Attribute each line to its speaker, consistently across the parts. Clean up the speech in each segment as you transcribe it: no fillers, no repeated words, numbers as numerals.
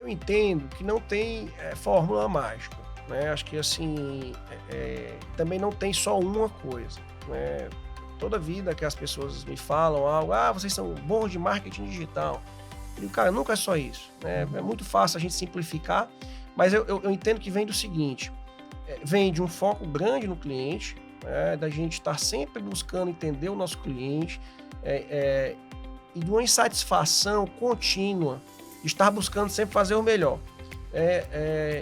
Speaker 1: entendo que não tem fórmula mágica, né? Acho que assim, também não tem só uma coisa, né? Toda vida que as pessoas me falam algo, vocês são bons de marketing digital. Eu digo, cara, nunca é só isso, né? É muito fácil a gente simplificar, mas eu entendo que vem do seguinte, vem de um foco grande no cliente, da gente estar sempre buscando entender o nosso cliente, e de uma insatisfação contínua de estar buscando sempre fazer o melhor,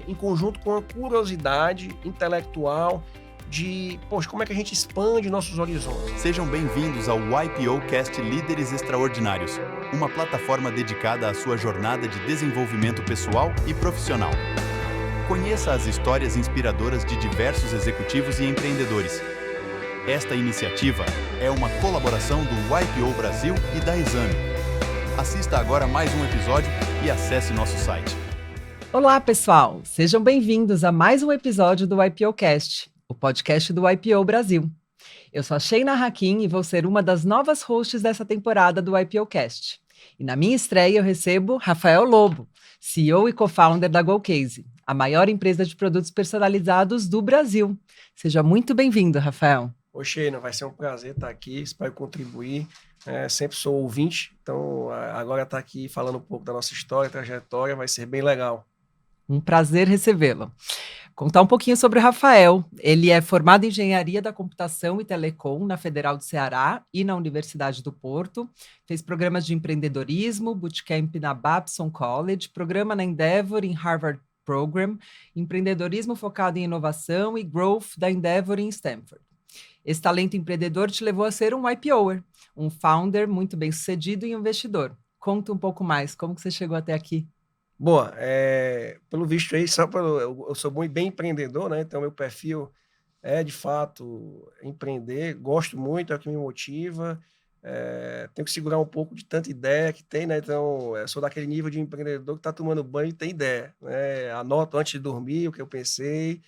Speaker 1: em conjunto com a curiosidade intelectual de, poxa, como é que a gente expande nossos horizontes.
Speaker 2: Sejam bem-vindos ao YPOcast Líderes Extraordinários, uma plataforma dedicada à sua jornada de desenvolvimento pessoal e profissional. Conheça as histórias inspiradoras de diversos executivos e empreendedores. Esta iniciativa é uma colaboração do YPO Brasil e da Exame. Assista agora mais um episódio e acesse nosso site.
Speaker 3: Olá, pessoal! Sejam bem-vindos a mais um episódio do YPOcast, o podcast do YPO Brasil. Eu sou a Sheina Hakim e vou ser uma das novas hosts dessa temporada do YPOcast. E na minha estreia eu recebo Rafael Lobo, CEO e co-founder da GoCase, a maior empresa de produtos personalizados do Brasil. Seja muito bem-vindo, Rafael.
Speaker 1: Ô, Sheina, vai ser um prazer estar aqui, espero contribuir. Sempre sou ouvinte, então agora estar aqui falando um pouco da nossa história, trajetória, vai ser bem legal.
Speaker 3: Um prazer recebê-lo. Contar um pouquinho sobre o Rafael. Ele é formado em Engenharia da Computação e Telecom na Federal do Ceará e na Universidade do Porto. Fez programas de empreendedorismo, bootcamp na Babson College, programa na Endeavor em Harvard Program, empreendedorismo focado em inovação e growth da Endeavor em Stanford. Esse talento empreendedor te levou a ser um YPOer, um founder muito bem-sucedido e investidor. Conta um pouco mais, como que você chegou até aqui?
Speaker 1: Boa, pelo visto aí, eu sou bem empreendedor, né? Então meu perfil é de fato empreender, gosto muito, é o que me motiva, tenho que segurar um pouco de tanta ideia que tem, né? Então eu sou daquele nível de empreendedor que está tomando banho e tem ideia, né? Anoto antes de dormir o que eu pensei,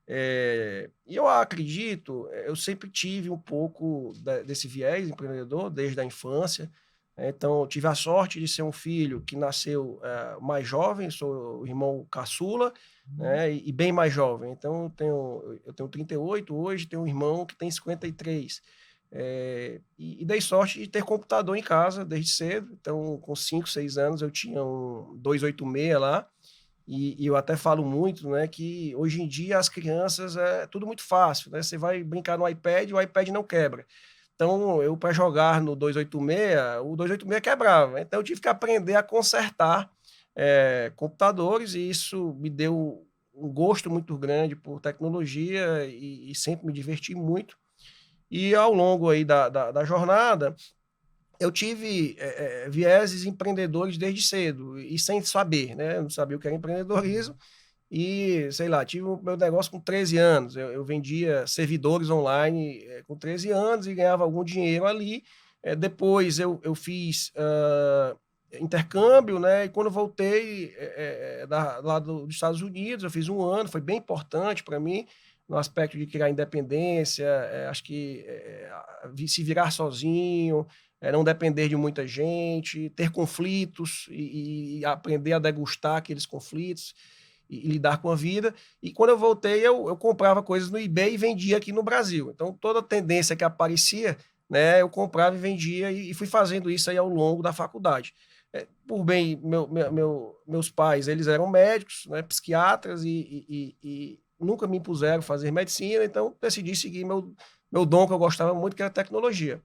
Speaker 1: e eu acredito, eu sempre tive um pouco desse viés empreendedor desde a infância. Então, eu tive a sorte de ser um filho que nasceu mais jovem, sou o irmão caçula, né, e bem mais jovem. Então, eu tenho 38 hoje, tenho um irmão que tem 53. E dei sorte de ter computador em casa desde cedo. Então, com 5, 6 anos, eu tinha um 286 lá. E eu até falo muito, né, que hoje em dia as crianças é tudo muito fácil, né? Você vai brincar no iPad, o iPad não quebra. Então, eu para jogar no 286, o 286 quebrava. Então, eu tive que aprender a consertar computadores e isso me deu um gosto muito grande por tecnologia e sempre me diverti muito. E ao longo aí da jornada, eu tive vieses empreendedores desde cedo e sem saber, né? Eu não sabia o que era empreendedorismo. E, sei lá, tive o meu negócio com 13 anos. Eu vendia servidores online com 13 anos e ganhava algum dinheiro ali. Depois eu fiz intercâmbio, né? E quando eu voltei lá dos Estados Unidos, eu fiz um ano, foi bem importante para mim, no aspecto de criar independência, acho que se virar sozinho, não depender de muita gente, ter conflitos e aprender a degustar aqueles conflitos e lidar com a vida. E quando eu voltei, eu comprava coisas no eBay e vendia aqui no Brasil. Então, toda tendência que aparecia, né, eu comprava e vendia e fui fazendo isso aí ao longo da faculdade. Por bem, meus pais, eles eram médicos, né, psiquiatras e nunca me impuseram fazer medicina, então decidi seguir meu dom que eu gostava muito, que era tecnologia.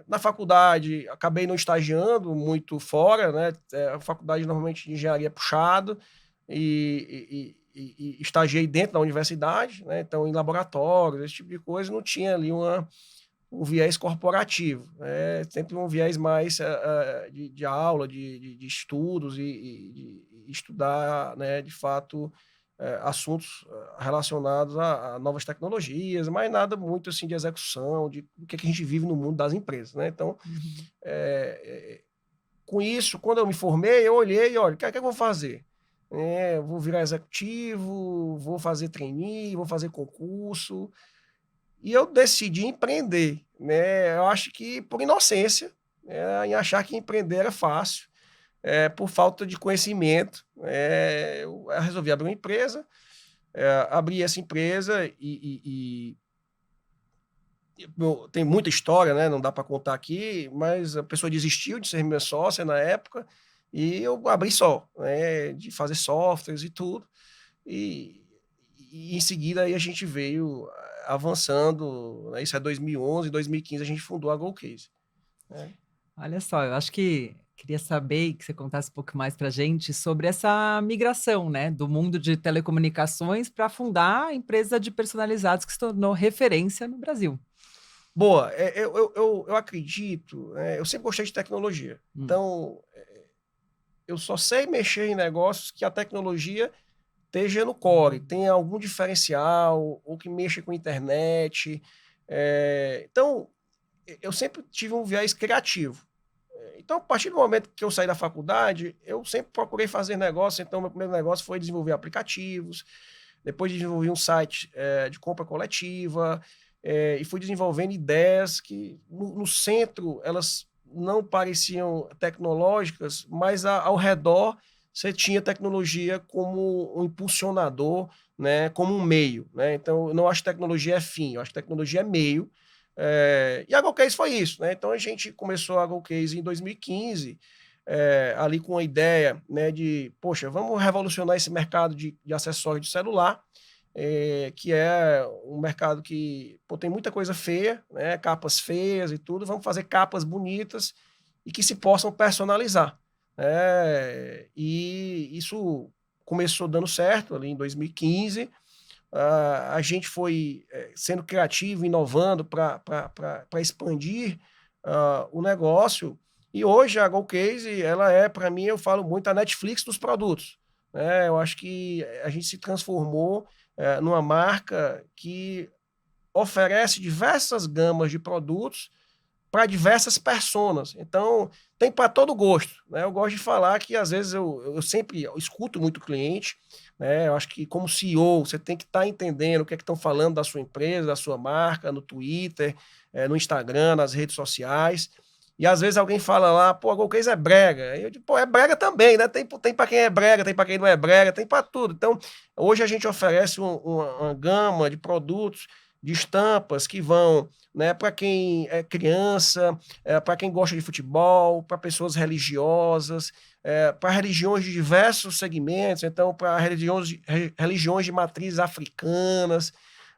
Speaker 1: Na faculdade, acabei não estagiando muito fora, né? A faculdade normalmente de engenharia é puxado, e estagiei dentro da universidade, né? Então, em laboratórios, esse tipo de coisa, não tinha ali um viés corporativo, né? Sempre um viés mais de aula, de estudos e de estudar, né, de fato, assuntos relacionados a novas tecnologias, mas nada muito assim de execução, do que a gente vive no mundo das empresas, né? Então, com isso, quando eu me formei, eu olhei e olha, o que é que eu vou fazer? Eu vou virar executivo, vou fazer trainee, vou fazer concurso. E eu decidi empreender, né? Eu acho que por inocência, em achar que empreender era fácil. por falta de conhecimento. Eu resolvi abrir uma empresa, abri essa empresa tem muita história, né? Não dá para contar aqui, mas a pessoa desistiu de ser minha sócia na época e eu abri só, né? De fazer softwares e tudo. E, e em seguida aí a gente veio avançando, né? Isso é 2011, 2015 a gente fundou a GoCase. Né?
Speaker 3: Olha só, eu acho que queria saber que você contasse um pouco mais para a gente sobre essa migração, né, do mundo de telecomunicações para fundar a empresa de personalizados que se tornou referência no Brasil.
Speaker 1: Boa, eu acredito, eu sempre gostei de tecnologia, então eu só sei mexer em negócios que a tecnologia esteja no core, tenha algum diferencial, ou que mexa com a internet. Então, eu sempre tive um viés criativo. Então, a partir do momento que eu saí da faculdade, eu sempre procurei fazer negócio. Então, meu primeiro negócio foi desenvolver aplicativos, depois desenvolvi um site de compra coletiva, e fui desenvolvendo ideias que, no centro, elas não pareciam tecnológicas, mas ao redor você tinha tecnologia como um impulsionador, né, como um meio. Né? Então, eu não acho que tecnologia é fim, eu acho que tecnologia é meio. E a GoCase foi isso. Né? Então, a gente começou a GoCase em 2015, ali com a ideia, né, de, poxa, vamos revolucionar esse mercado de acessórios de celular, que é um mercado que tem muita coisa feia, né, capas feias e tudo, vamos fazer capas bonitas e que se possam personalizar. E isso começou dando certo ali em 2015. A gente foi sendo criativo, inovando para expandir o negócio. E hoje a GoCase, ela para mim, eu falo muito, a Netflix dos produtos. Né? Eu acho que a gente se transformou numa marca que oferece diversas gamas de produtos para diversas personas. Então, tem para todo gosto. Né? Eu gosto de falar que, às vezes, eu sempre escuto muito cliente. Né? Eu acho que, como CEO, você tem que estar entendendo o que é que estão falando da sua empresa, da sua marca, no Twitter, no Instagram, nas redes sociais. E, às vezes, alguém fala lá, pô, a GoCase é brega. E eu digo, pô, é brega também, né? Tem para quem é brega, tem para quem não é brega, tem para tudo. Então, hoje a gente oferece uma gama de produtos, de estampas que vão, né, para quem é criança, para quem gosta de futebol, para pessoas religiosas, para religiões de diversos segmentos, então para religiões de matrizes africanas.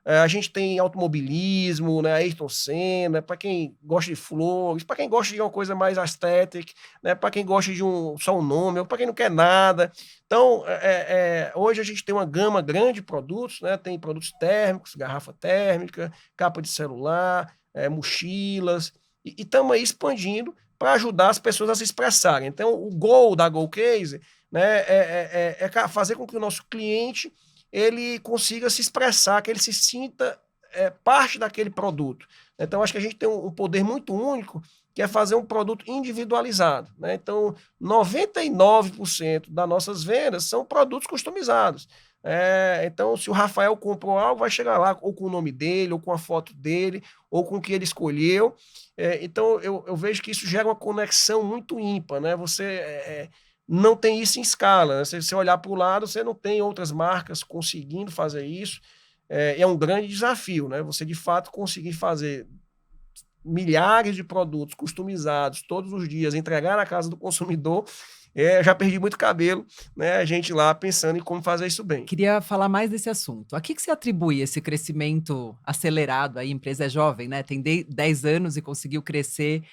Speaker 1: A gente tem automobilismo, né, Ayrton Senna, para quem gosta de flores, para quem gosta de uma coisa mais aesthetic, né, para quem gosta de só um nome, ou para quem não quer nada. Então, hoje a gente tem uma gama grande de produtos, né, tem produtos térmicos, garrafa térmica, capa de celular, mochilas, e estamos aí expandindo para ajudar as pessoas a se expressarem. Então, o goal da GoCase, né, é fazer com que o nosso cliente ele consiga se expressar, que ele se sinta parte daquele produto. Então, acho que a gente tem um poder muito único, que é fazer um produto individualizado. Né? Então, 99% das nossas vendas são produtos customizados. Então, se o Rafael comprou algo, vai chegar lá ou com o nome dele, ou com a foto dele, ou com o que ele escolheu. Então, eu vejo que isso gera uma conexão muito ímpar. Né? Você não tem isso em escala. Né? Se você olhar para o lado, você não tem outras marcas conseguindo fazer isso. É um grande desafio, né? Você, de fato, conseguir fazer milhares de produtos customizados todos os dias, entregar na casa do consumidor. Já perdi muito cabelo, né? A gente lá pensando em como fazer isso bem.
Speaker 3: Queria falar mais desse assunto. A que você atribui esse crescimento acelerado? A empresa é jovem, né? Tem 10 anos e conseguiu crescer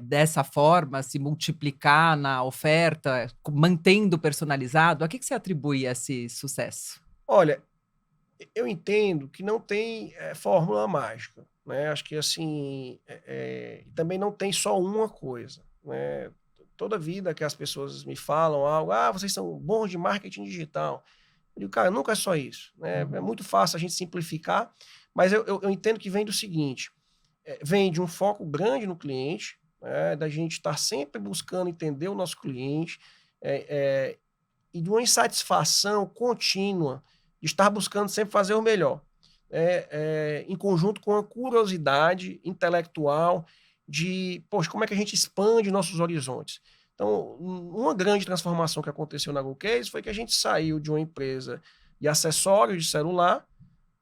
Speaker 3: dessa forma, se multiplicar na oferta, mantendo personalizado. A que você atribui esse sucesso?
Speaker 1: Olha, eu entendo que não tem fórmula mágica. Né? Acho que assim, também não tem só uma coisa. Né? Toda vida que as pessoas me falam algo, vocês são bons de marketing digital. Eu digo, cara, nunca é só isso. Né? É muito fácil a gente simplificar, mas eu entendo que vem do seguinte, vem de um foco grande no cliente, da gente estar sempre buscando entender o nosso cliente, e de uma insatisfação contínua de estar buscando sempre fazer o melhor, em conjunto com a curiosidade intelectual de, poxa, como é que a gente expande nossos horizontes? Então, uma grande transformação que aconteceu na GoCase foi que a gente saiu de uma empresa de acessórios de celular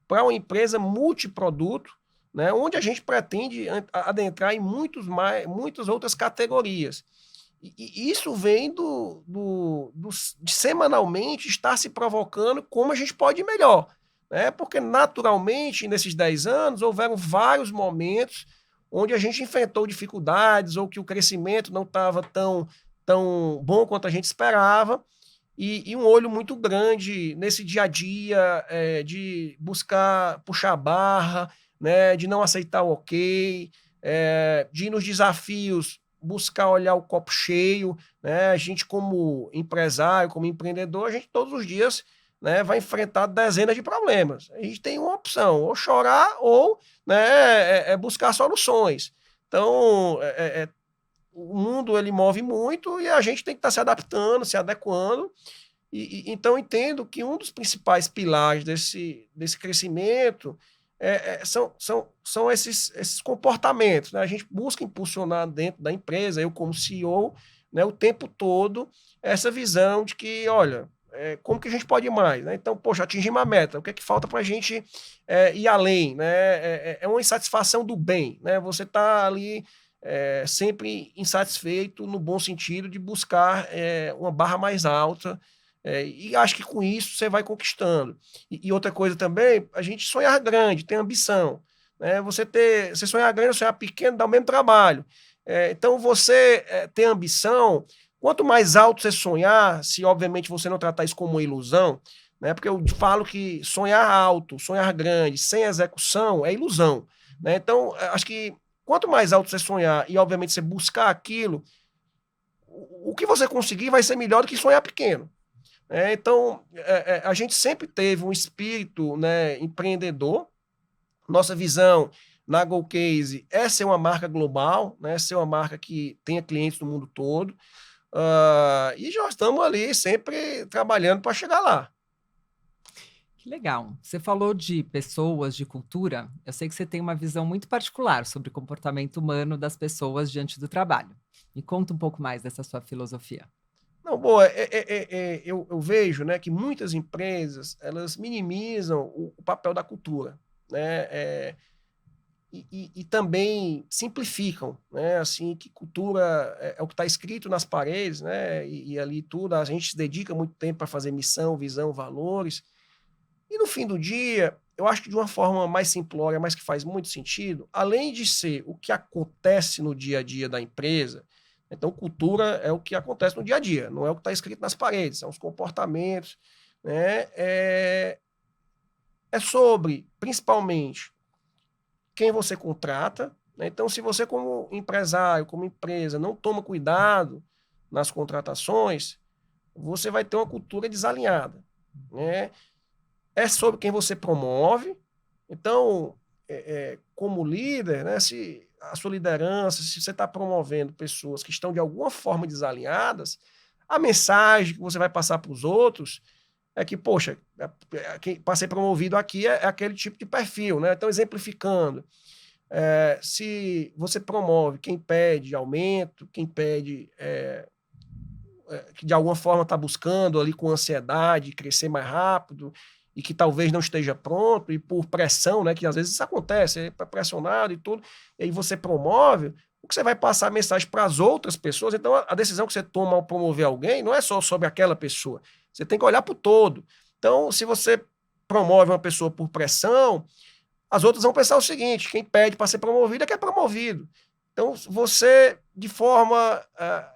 Speaker 1: para uma empresa multiproduto, né, onde a gente pretende adentrar em muitas outras categorias. E isso vem de semanalmente estar se provocando como a gente pode ir melhor. Né? Porque, naturalmente, nesses 10 anos, houveram vários momentos onde a gente enfrentou dificuldades ou que o crescimento não estava tão bom quanto a gente esperava, e um olho muito grande nesse dia a dia, de buscar puxar a barra, né, de não aceitar o ok, de ir nos desafios buscar olhar o copo cheio, né? A gente como empresário, como empreendedor, a gente todos os dias, né, vai enfrentar dezenas de problemas. A gente tem uma opção, ou chorar ou, né, buscar soluções. Então, o mundo ele move muito e a gente tem que estar se adaptando, se adequando. Então, entendo que um dos principais pilares desse crescimento são esses comportamentos. Né? A gente busca impulsionar dentro da empresa, eu como CEO, né, o tempo todo, essa visão de que, olha, como que a gente pode ir mais? Né? Então, poxa, atingir uma meta, o que é que falta para a gente ir além? Né? É uma insatisfação do bem. Né? Você está ali sempre insatisfeito, no bom sentido, de buscar uma barra mais alta, e acho que com isso você vai conquistando. E outra coisa também, a gente sonhar grande, ter ambição. Né? Você sonhar grande, sonhar pequeno, dá o mesmo trabalho. Então, você ter ambição, quanto mais alto você sonhar, se obviamente você não tratar isso como uma ilusão, né? Porque eu falo que sonhar alto, sonhar grande, sem execução, é ilusão. Né? Então, acho que quanto mais alto você sonhar e, obviamente, você buscar aquilo, o que você conseguir vai ser melhor do que sonhar pequeno. Então, a gente sempre teve um espírito, né, empreendedor. Nossa visão na GoCase é ser uma marca global, né, ser uma marca que tenha clientes no mundo todo. E já estamos ali sempre trabalhando para chegar lá.
Speaker 3: Que legal. Você falou de pessoas, de cultura. Eu sei que você tem uma visão muito particular sobre o comportamento humano das pessoas diante do trabalho. Me conta um pouco mais dessa sua filosofia.
Speaker 1: Não, boa, eu vejo, né, que muitas empresas elas minimizam o papel da cultura, né, e também simplificam, né, assim, que cultura é o que está escrito nas paredes, né, e ali tudo, a gente se dedica muito tempo para fazer missão, visão, valores, e no fim do dia, eu acho que de uma forma mais simplória, mas que faz muito sentido, além de ser o que acontece no dia a dia da empresa. Então, cultura é o que acontece no dia a dia, não é o que está escrito nas paredes, são os comportamentos. Né? É sobre, principalmente, quem você contrata. Né? Então, se você, como empresário, como empresa, não toma cuidado nas contratações, você vai ter uma cultura desalinhada. Né? É sobre quem você promove. Então, como líder, né, se a sua liderança, se você está promovendo pessoas que estão de alguma forma desalinhadas, a mensagem que você vai passar para os outros é que, poxa, para ser promovido aqui é aquele tipo de perfil. Né? Então, exemplificando, se você promove quem pede aumento, quem pede que de alguma forma está buscando ali com ansiedade crescer mais rápido, e que talvez não esteja pronto, e por pressão, né, que às vezes isso acontece, é pressionado e tudo, e aí você promove, o que você vai passar a mensagem para as outras pessoas. Então, a decisão que você toma ao promover alguém não é só sobre aquela pessoa, você tem que olhar para o todo. Então, se você promove uma pessoa por pressão, as outras vão pensar o seguinte: quem pede para ser promovido é que é promovido. Então, você, de forma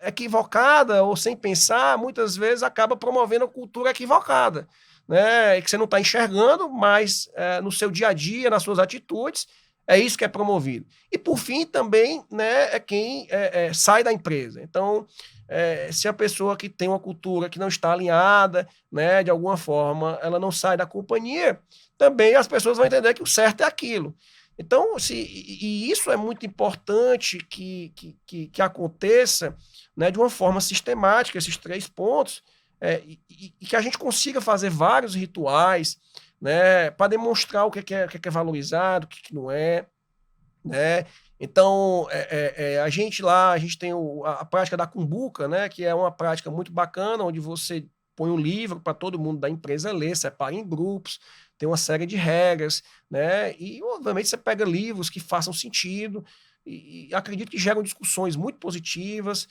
Speaker 1: equivocada ou sem pensar, muitas vezes acaba promovendo a cultura equivocada. Né, e que você não está enxergando, mas no seu dia a dia, nas suas atitudes, é isso que é promovido. E, por fim, também, né, é quem sai da empresa. Então, se a pessoa que tem uma cultura que não está alinhada, né, de alguma forma, ela não sai da companhia, também as pessoas vão entender que o certo é aquilo. Então, e isso é muito importante que aconteça, né, de uma forma sistemática, esses 3 pontos, e que a gente consiga fazer vários rituais, né, para demonstrar o que é valorizado, o que não é. Né? Então, a gente tem a prática da cumbuca, né, que é uma prática muito bacana, onde você põe um livro para todo mundo da empresa ler, separa em grupos, tem uma série de regras, né, e obviamente você pega livros que façam sentido, e acredito que geram discussões muito positivas,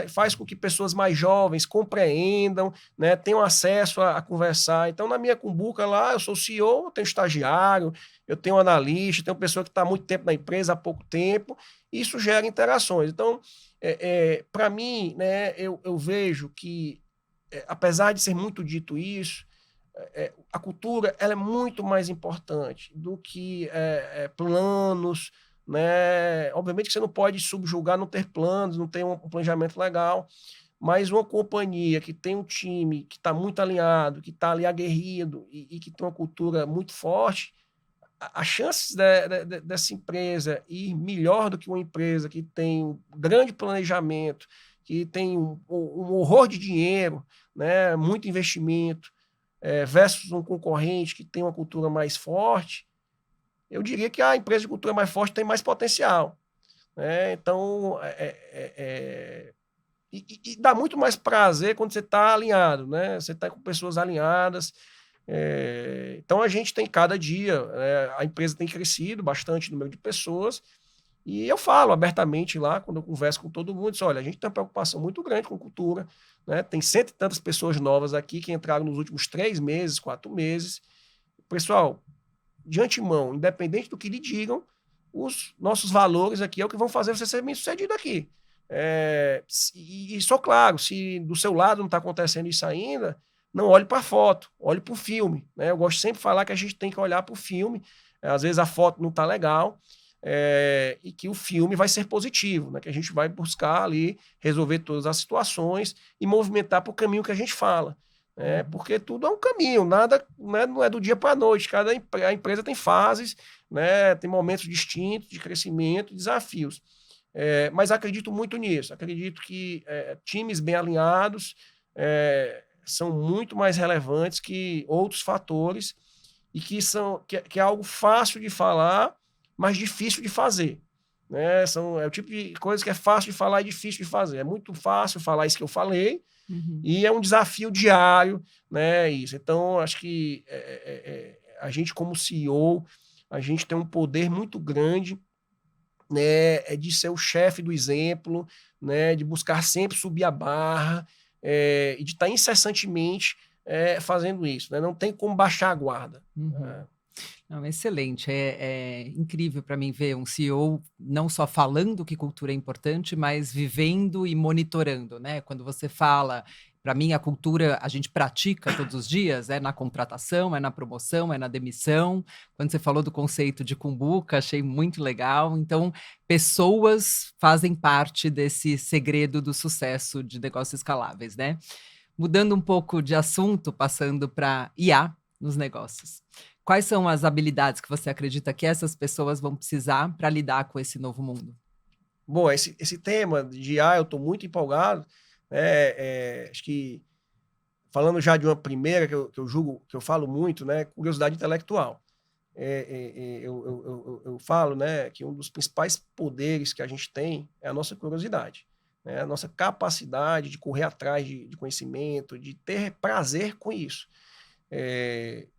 Speaker 1: faz com que pessoas mais jovens compreendam, né, tenham acesso a conversar. Então, na minha cumbuca lá, eu sou CEO, eu tenho estagiário, eu tenho analista, tenho pessoa que está há muito tempo na empresa, há pouco tempo, e isso gera interações. Então, para mim, né, eu vejo que, apesar de ser muito dito isso, a cultura ela é muito mais importante do que planos, né? Obviamente que você não pode subjugar não ter planos, não ter um planejamento legal, mas uma companhia que tem um time que está muito alinhado, que está ali aguerrido e que tem uma cultura muito forte, as chances dessa empresa ir melhor do que uma empresa que tem um grande planejamento, que tem um horror de dinheiro, né, muito investimento, versus um concorrente que tem uma cultura mais forte, eu diria que a empresa de cultura mais forte tem mais potencial. Né? Então, e dá muito mais prazer quando você está alinhado, né? Você está com pessoas alinhadas. Então, a gente tem cada dia, a empresa tem crescido bastante o número de pessoas, e eu falo abertamente lá, quando eu converso com todo mundo, olha, a gente tem uma preocupação muito grande com cultura, né? Tem cento e tantas pessoas novas aqui que entraram nos últimos 3 meses, 4 meses. Pessoal, de antemão, independente do que lhe digam, os nossos valores aqui é o que vão fazer você ser bem-sucedido aqui. E só claro, se do seu lado não está acontecendo isso ainda, não olhe para a foto, olhe para o filme. Né? Eu gosto sempre de falar que a gente tem que olhar para o filme, às vezes a foto não está legal, e que o filme vai ser positivo, né? Que a gente vai buscar ali resolver todas as situações e movimentar para o caminho que a gente fala. Porque tudo é um caminho, nada, né, não é do dia para a noite, a empresa tem fases, né, tem momentos distintos de crescimento, desafios. Mas acredito muito nisso, acredito que times bem alinhados são muito mais relevantes que outros fatores e que é algo fácil de falar, mas difícil de fazer. Né? É o tipo de coisa que é fácil de falar e difícil de fazer. É muito fácil falar isso que eu falei, e é um desafio diário, né? Isso. Então, acho que a gente, como CEO, a gente tem um poder muito grande, né, de ser o chefe do exemplo, né, de buscar sempre subir a barra, e de estar incessantemente fazendo isso. Né? Não tem como baixar a guarda.
Speaker 3: Não, excelente, é incrível para mim ver um CEO não só falando que cultura é importante, mas vivendo e monitorando, né? Quando você fala, para mim a cultura a gente pratica todos os dias, é na contratação, é na promoção, é na demissão. Quando você falou do conceito de cumbuca, achei muito legal. Então, pessoas fazem parte desse segredo do sucesso de negócios escaláveis, né? Mudando um pouco de assunto, passando para IA nos negócios. Quais são as habilidades que você acredita que essas pessoas vão precisar para lidar com esse novo mundo?
Speaker 1: Bom, esse tema de IA, eu estou muito empolgado. Acho que, falando já de uma primeira, que eu julgo, que eu falo muito, né, curiosidade intelectual. Eu falo, né, que um dos principais poderes que a gente tem é a nossa curiosidade. Né, a nossa capacidade de correr atrás de conhecimento, de ter prazer com isso.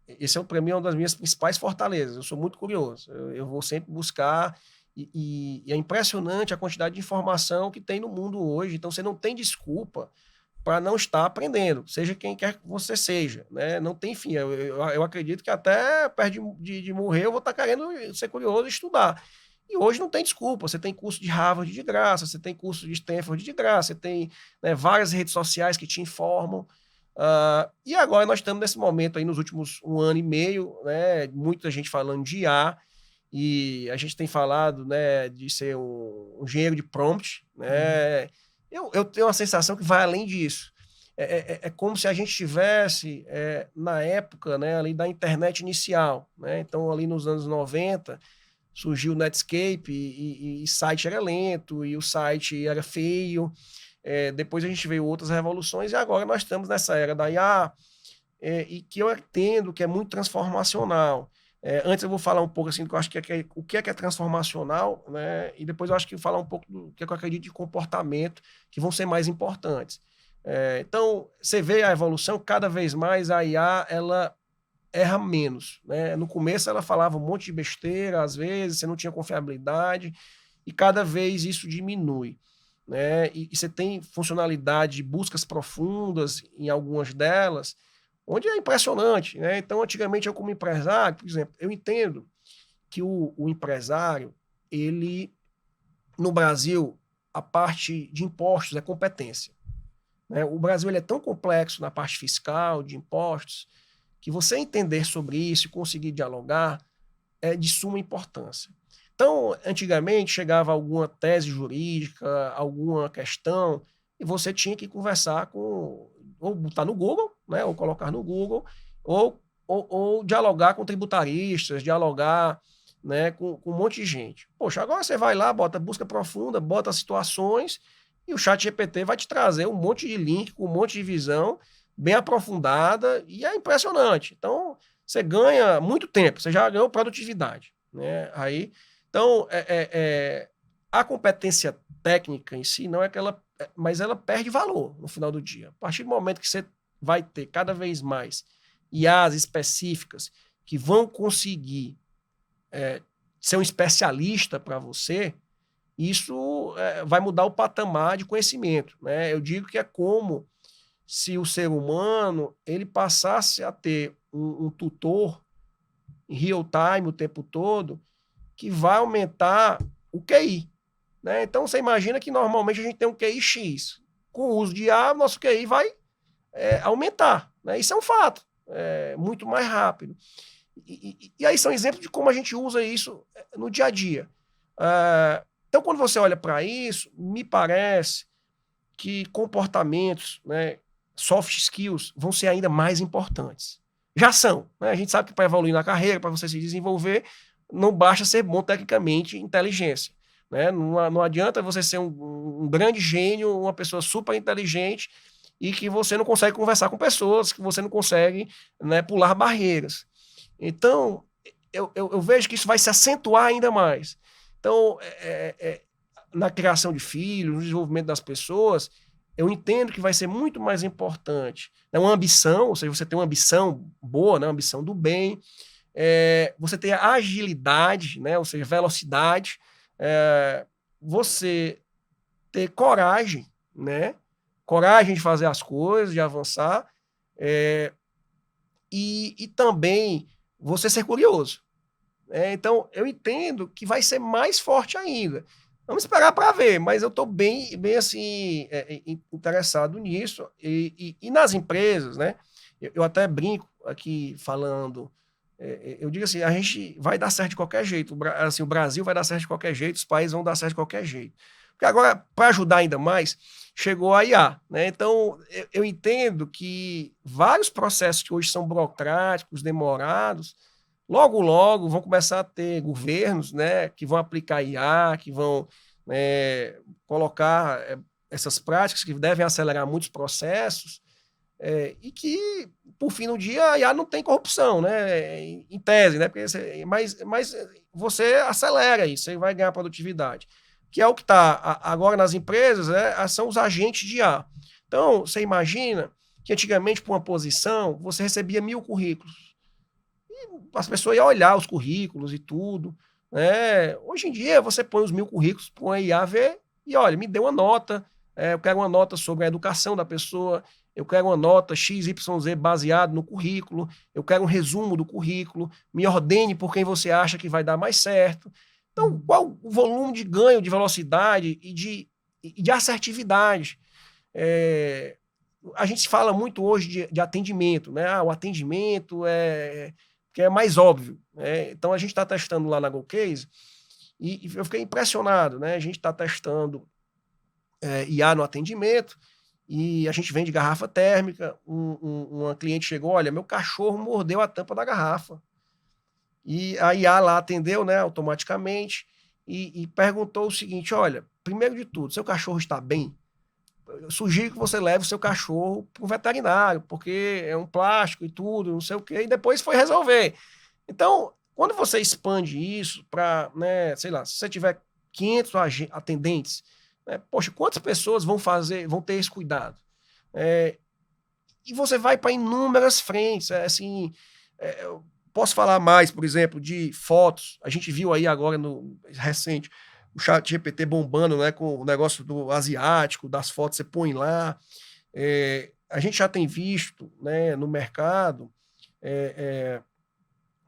Speaker 1: Esse para mim, é uma das minhas principais fortalezas. Eu sou muito curioso. Eu vou sempre buscar, e é impressionante a quantidade de informação que tem no mundo hoje. Então, você não tem desculpa para não estar aprendendo, seja quem quer que você seja. Né? Não tem fim. Eu acredito que até perto de morrer eu vou estar querendo ser curioso e estudar. E hoje não tem desculpa. Você tem curso de Harvard de graça, você tem curso de Stanford de graça, você tem, né, várias redes sociais que te informam. E agora nós estamos nesse momento aí, nos últimos 1 ano e meio, né, muita gente falando de IA, e a gente tem falado, né, de ser um engenheiro de prompt. Né? Eu tenho uma sensação que vai além disso. É como se a gente estivesse na época, né, ali da internet inicial. Né? Então, ali nos anos 90, surgiu o Netscape, e site era lento, e o site era feio. Depois a gente veio outras revoluções, e agora nós estamos nessa era da IA, e que eu entendo que é muito transformacional. Antes eu vou falar um pouco assim do que eu acho o que é transformacional, né? E depois eu acho que eu vou falar um pouco do que eu acredito de comportamento, que vão ser mais importantes. Então, você vê a evolução, cada vez mais a IA, ela erra menos, né? No começo ela falava um monte de besteira, às vezes você não tinha confiabilidade, e cada vez isso diminui, né? E você tem funcionalidade de buscas profundas em algumas delas, onde é impressionante, né? Então, antigamente eu como empresário, por exemplo, eu entendo que o empresário, ele, no Brasil, a parte de impostos é competência, né? O Brasil ele é tão complexo na parte fiscal, de impostos, que você entender sobre isso e conseguir dialogar é de suma importância. Então, antigamente chegava alguma tese jurídica, alguma questão, e você tinha que conversar com, ou botar no Google, né, ou colocar no Google, ou dialogar com tributaristas, dialogar, né, com um monte de gente. Poxa, agora você vai lá, bota busca profunda, bota situações, e o ChatGPT vai te trazer um monte de link, com um monte de visão, bem aprofundada, e é impressionante. Então, você ganha muito tempo, você já ganhou produtividade, né? Aí, então, a competência técnica em si não é que ela, mas ela perde valor no final do dia. A partir do momento que você vai ter cada vez mais IAs específicas que vão conseguir ser um especialista para você, isso vai mudar o patamar de conhecimento, né? Eu digo que é como se o ser humano ele passasse a ter um tutor em real time o tempo todo, que vai aumentar o QI, né? Então você imagina que normalmente a gente tem um QI X. Com o uso de IA, nosso QI vai aumentar, né? Isso é um fato, muito mais rápido. E aí são exemplos de como a gente usa isso no dia a dia. Então, quando você olha para isso, me parece que comportamentos, né, soft skills vão ser ainda mais importantes. Já são, né? A gente sabe que para evoluir na carreira, para você se desenvolver, não basta ser bom tecnicamente, inteligência, né? Não adianta você ser um grande gênio, uma pessoa super inteligente e que você não consegue conversar com pessoas, que você não consegue, né, pular barreiras. Então, eu vejo que isso vai se acentuar ainda mais. Então, na criação de filhos, no desenvolvimento das pessoas, eu entendo que vai ser muito mais importante, né, uma ambição, ou seja, você tem uma ambição boa, né, uma ambição do bem, você tem a agilidade, né, ou seja, velocidade, você ter coragem, né, coragem de fazer as coisas, de avançar, e também você ser curioso. Então, eu entendo que vai ser mais forte ainda. Vamos esperar para ver, mas eu estou bem assim, interessado nisso. E nas empresas, né? Eu até brinco aqui falando, eu digo assim, a gente vai dar certo de qualquer jeito. Assim, o Brasil vai dar certo de qualquer jeito, os países vão dar certo de qualquer jeito. Porque agora, para ajudar ainda mais, chegou a IA, né? Então, eu entendo que vários processos que hoje são burocráticos, demorados, logo, logo vão começar a ter governos, né, que vão aplicar IA, que vão colocar essas práticas que devem acelerar muitos processos, e que, por fim do dia, a IA não tem corrupção, né, em tese, né, porque mas você acelera isso, você vai ganhar produtividade, que é o que está agora nas empresas, são os agentes de IA. Então, você imagina que antigamente, por uma posição, você recebia 1000 currículos, as pessoas iam olhar os currículos e tudo, né? Hoje em dia, você põe os 1000 currículos para uma IA ver e, olha, me dê uma nota, eu quero uma nota sobre a educação da pessoa, eu quero uma nota XYZ baseado no currículo, eu quero um resumo do currículo, me ordene por quem você acha que vai dar mais certo. Então, qual o volume de ganho de velocidade e de assertividade? A gente fala muito hoje de atendimento, né? O atendimento que é mais óbvio, né? Então, a gente está testando lá na GoCase e eu fiquei impressionado, né? A gente está testando IA no atendimento e a gente vende garrafa térmica. Uma cliente chegou, olha, meu cachorro mordeu a tampa da garrafa. E a IA lá atendeu, né, automaticamente e perguntou o seguinte, olha, primeiro de tudo, seu cachorro está bem? Eu sugiro que você leve o seu cachorro para o veterinário, porque é um plástico e tudo, não sei o quê, e depois foi resolver. Então, Quando você expande isso para, né, sei lá, se você tiver 500 atendentes, né, poxa, quantas pessoas vão ter esse cuidado? E você vai para inúmeras frentes, assim, eu posso falar mais, por exemplo, de fotos. A gente viu aí agora no recente o ChatGPT bombando, né, com o negócio do asiático, das fotos, você põe lá. A gente já tem visto, né, no mercado,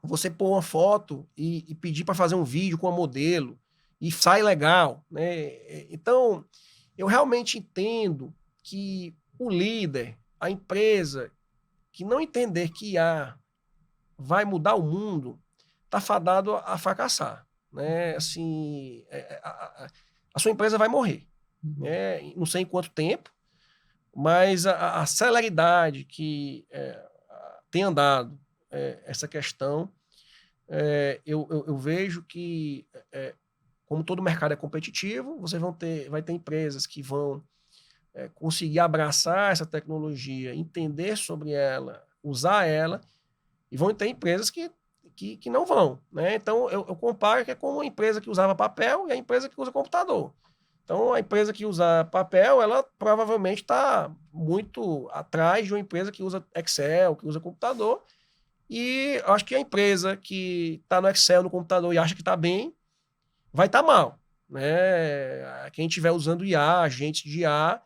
Speaker 1: você pôr uma foto e pedir para fazer um vídeo com a modelo e sai legal, né? Então, eu realmente entendo que o líder, a empresa que não entender que IA vai mudar o mundo, está fadado a fracassar, né? Assim, a sua empresa vai morrer, né? Não sei em quanto tempo, mas a celeridade que tem andado essa questão, eu vejo que, como todo mercado é competitivo, vai ter empresas que vão conseguir abraçar essa tecnologia, entender sobre ela, usar ela, e vão ter empresas que não vão, né? Então, eu comparo que é como uma empresa que usava papel e a empresa que usa computador. Então, a empresa que usa papel, ela provavelmente está muito atrás de uma empresa que usa Excel, que usa computador, e acho que a empresa que está no Excel, no computador e acha que está bem, vai estar mal, né? Quem estiver usando IA, agentes de IA,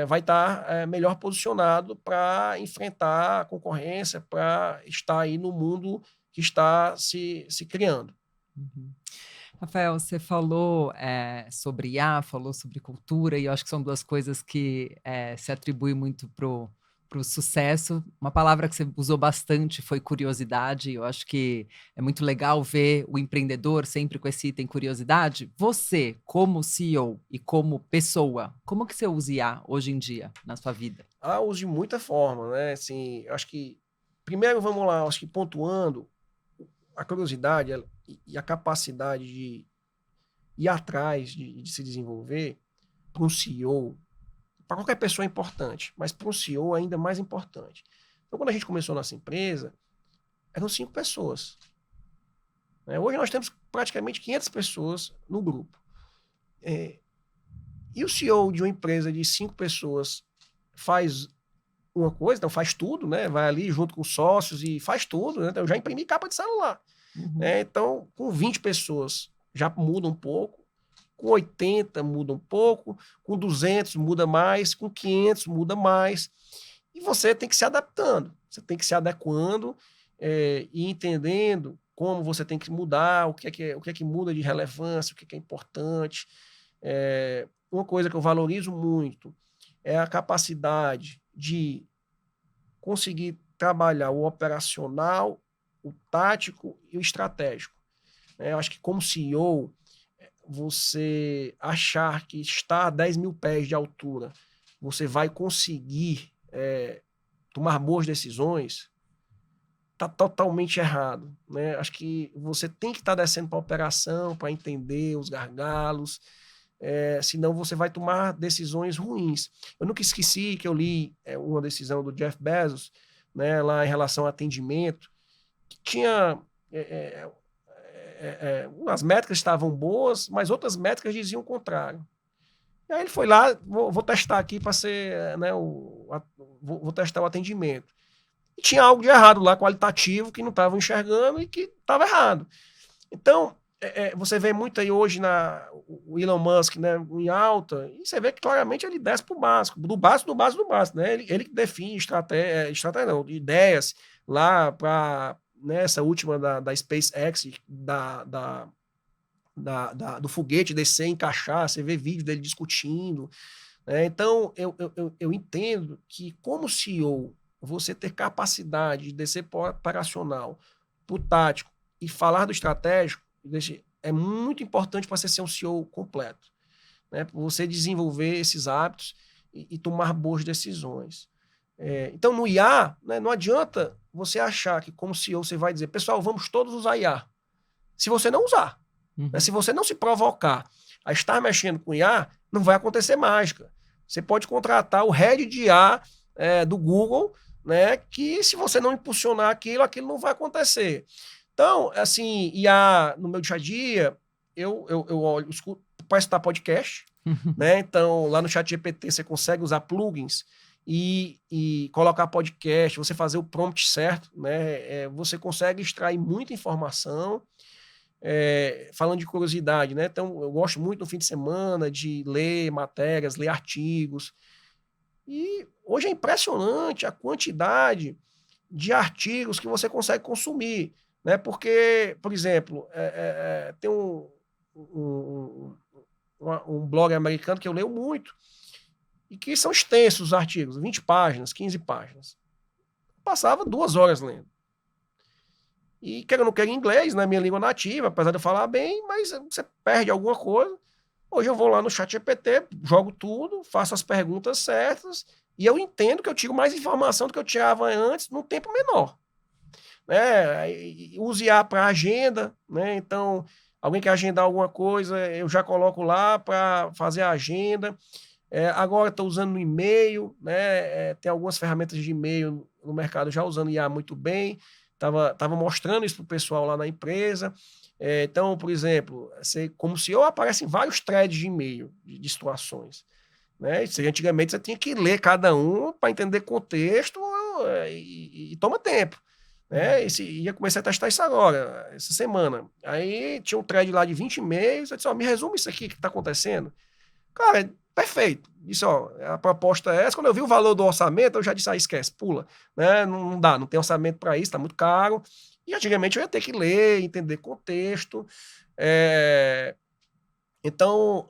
Speaker 1: vai estar melhor posicionado para enfrentar a concorrência, para estar aí no mundo que está se criando.
Speaker 3: Uhum. Rafael, você falou sobre IA, falou sobre cultura, e eu acho que são duas coisas que se atribuem muito para o sucesso. Uma palavra que você usou bastante foi curiosidade. Eu acho que é muito legal ver o empreendedor sempre com esse item curiosidade. Você, como CEO e como pessoa, como que você usa IA hoje em dia na sua vida?
Speaker 1: Uso de muita forma, né? Assim, acho que, primeiro, vamos lá, acho que pontuando, a curiosidade e a capacidade de ir atrás de se desenvolver, para um CEO, para qualquer pessoa é importante, mas para um CEO é ainda mais importante. Então, quando a gente começou a nossa empresa, eram 5 pessoas. Né? Hoje nós temos praticamente 500 pessoas no grupo. E o CEO de uma empresa de 5 pessoas faz uma coisa, então faz tudo, né? Vai ali junto com os sócios e faz tudo. Né? Então, eu já imprimi capa de celular. Uhum. Então, com 20 pessoas já muda um pouco, com 80 muda um pouco, com 200 muda mais, com 500 muda mais. E você tem que se adaptando, você tem que se adequando e entendendo como você tem que mudar, o que é que muda de relevância, o que é importante. Uma coisa que eu valorizo muito é a capacidade de conseguir trabalhar o operacional, o tático e o estratégico. Eu acho que como CEO, você achar que está a 10 mil pés de altura, você vai conseguir tomar boas decisões, está totalmente errado. Né? Acho que você tem que estar descendo para a operação, para entender os gargalos, senão você vai tomar decisões ruins. Eu nunca esqueci que eu li uma decisão do Jeff Bezos, né, lá em relação ao atendimento, que tinha... umas métricas estavam boas, mas outras métricas diziam o contrário. E aí ele foi lá, vou testar aqui para ser, né, vou testar o atendimento. E tinha algo de errado lá, qualitativo, que não estavam enxergando e que estava errado. Então, você vê muito aí hoje o Elon Musk, né, em alta, e você vê que claramente ele desce para o básico, do básico. Né? Ele que define estratégia não, ideias lá para... Nessa última da SpaceX, do foguete descer, encaixar, você vê vídeo dele discutindo. Né? Então, eu entendo que, como CEO, você ter capacidade de descer para o operacional, para o tático e falar do estratégico, é muito importante para você ser um CEO completo. Né? Para você desenvolver esses hábitos e tomar boas decisões. Então, no IA, né, não adianta você achar que, como CEO, você vai dizer, pessoal, vamos todos usar IA. Se você não usar, né, se você não se provocar a estar mexendo com IA, não vai acontecer mágica. Você pode contratar o head de IA do Google, né, que se você não impulsionar aquilo não vai acontecer. Então, assim, no meu dia a dia, eu olho, escuto, para escutar podcast, né? Então, lá no ChatGPT você consegue usar plugins e colocar podcast, você fazer o prompt certo, né? Você consegue extrair muita informação, falando de curiosidade, né? Então, eu gosto muito no fim de semana de ler matérias, ler artigos. E hoje é impressionante a quantidade de artigos que você consegue consumir, né? Porque, por exemplo, tem um blog americano que eu leio muito e que são extensos os artigos, 20 páginas, 15 páginas. Eu passava 2 horas lendo. E quero ou não quero inglês, não é minha língua nativa, apesar de eu falar bem, mas você perde alguma coisa. Hoje eu vou lá no ChatGPT, jogo tudo, faço as perguntas certas e eu entendo que eu tiro mais informação do que eu tirava antes num tempo menor. Né? Uso IA para agenda, né? Então, alguém quer agendar alguma coisa, eu já coloco lá para fazer a agenda. Agora estou usando no e-mail, né? Tem algumas ferramentas de e-mail no mercado já usando IA muito bem. Tava mostrando isso para o pessoal lá na empresa. Então, por exemplo, como CEO, aparecem vários threads de e-mail de situações. Né? Antigamente você tinha que ler cada um para entender contexto e toma tempo. Né? Ia começar a testar isso agora, essa semana. Aí tinha um thread lá de 20 e-mails, eu disse, me resume isso aqui que está acontecendo. Cara, perfeito. Disse, a proposta é essa. Quando eu vi o valor do orçamento, eu já disse, esquece, pula. Né? Não dá, não tem orçamento para isso, está muito caro. E antigamente eu ia ter que ler, entender contexto. Então,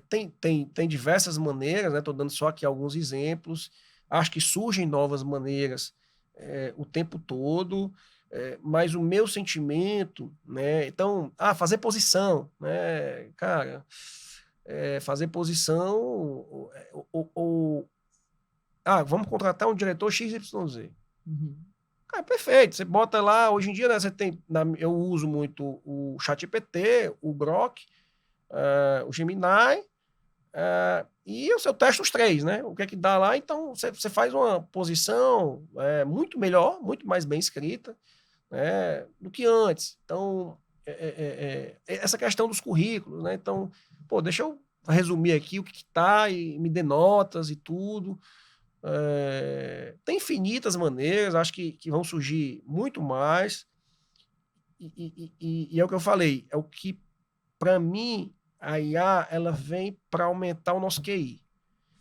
Speaker 1: tem diversas maneiras, né? Estou dando só aqui alguns exemplos. Acho que surgem novas maneiras o tempo todo, mas o meu sentimento, né? Então, fazer posição, né? Cara, fazer posição vamos contratar um diretor XYZ. Cara, perfeito, você bota lá, hoje em dia, né, eu uso muito o ChatGPT, o Grok, o Gemini, e eu testo os 3, né? O que é que dá lá? Então, você faz uma posição muito melhor, muito mais bem escrita, né, do que antes. Então, essa questão dos currículos, né? Então, deixa eu resumir aqui o que está e me dê notas e tudo. Tem infinitas maneiras, acho que vão surgir muito mais. E é o que eu falei, é o que, para mim, a IA ela vem para aumentar o nosso QI.